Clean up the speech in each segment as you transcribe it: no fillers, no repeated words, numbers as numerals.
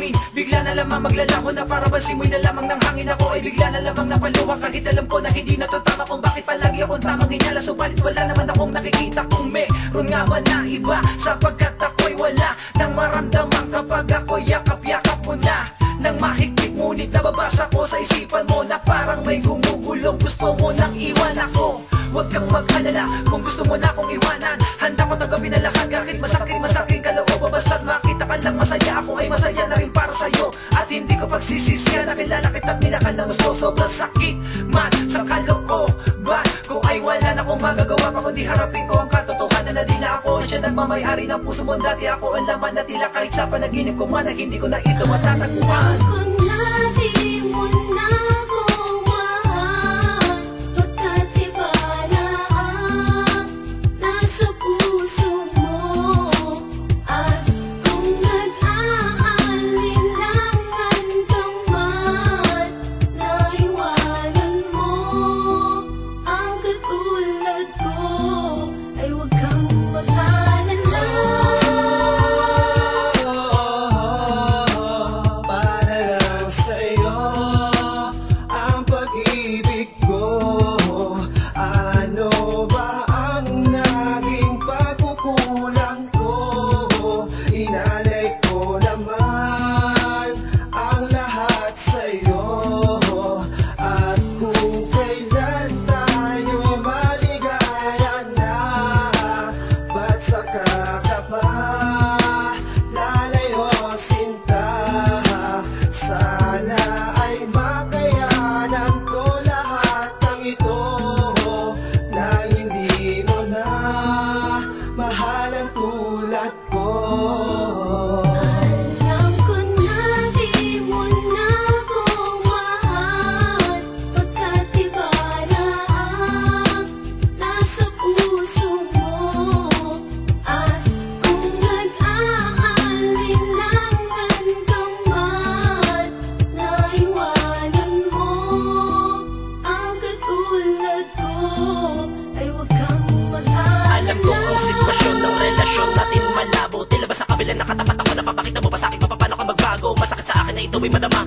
amin. Bigla na lamang maglalaho na para bang simoy na lamang ng hangin. Ako ay bigla na lamang napaluwa kahit alam ko na hindi na to tama. Kung bakit palagi akong tamang hinala, subalit wala naman akong nakikita kung meron nga man na iba, sapagkat ako'y wala nang maramdaman kapag ako'y yakap-yakap mo na nang mahigpit. Ngunit nababasa ko sa isipan mo na parang may gumugulong gusto mo nang iwan ako. Huwag kang mag-alala kung gusto mo na akong iwanan. Handa ko tanggapin na lahat kahit masakit kalooban. Basta't makita ka lang masaya, ako ay masaya na rin para sa'yo. At hindi ko pagsisisihan na kilala kita't minakal ng gusto. Sobrang sakit man sa kalooban ko ay wala na akong magagawa pa kundi harapin ko ang katotohanan na di na ako siya nagmamayari ng puso mo. Dati ako ang laman na tila kahit sa panaginip ko man ay hindi ko na ito matatagpuan. Nakatapat ako, napapakita mo pa sa'kin kung paano ka magbago. Masakit sa akin na ito ay madama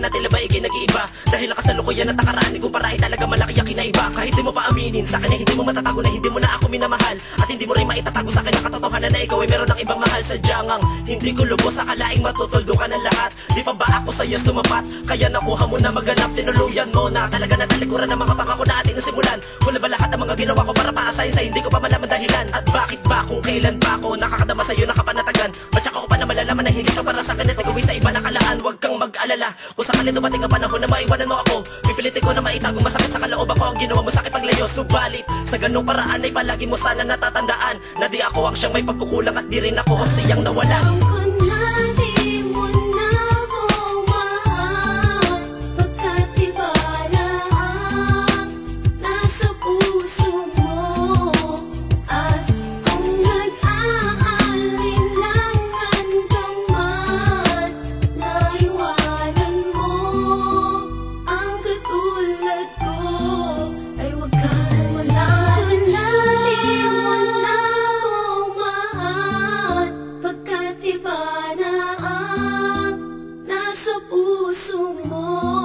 na tila ba nag-iiba. Dahil ang kasalukuyan at nakaraan ko para ay talaga malaki ang kinaiba. Kahit di mo pa aminin sa'kin ay hindi mo matatago na hindi mo na ako minamahal. At hindi mo rin maitatago sa'kin ang katotohanan na ikaw ay meron ng ibang mahal. Sadyangang hindi ko lubos sa kalaing matutuldo ka ng lahat. Di pa ba ako sa'yo sumapat? Kaya nakuha mo na maganap, tinuluyan mo na talaga na talikuran ng mga pangako na ating nasimulan. Wala ba lahat ng mga ginawa ko para paasahin sa hindi ko pa malaman dahilan? At bakit ba kung kailan pa ako nakakadama sa'yo nakapanatagan? Batsaka ko pa na malalaman na hindi ka para sa'kin at nagawin sa iba nakalaan. Huwag kang mag-alala kung sakali dumating ang panahon na maiwanan mo ako. Pipilitin ko na maitago masakit sa kalooban ko ang ginawa mo sa'kin paglayo. Subalit sa ganung paraan ay palagi mo sana natatandaan na di ako ang siyang may pagkukulang at di rin ako ang siyang nawala. Puso mo.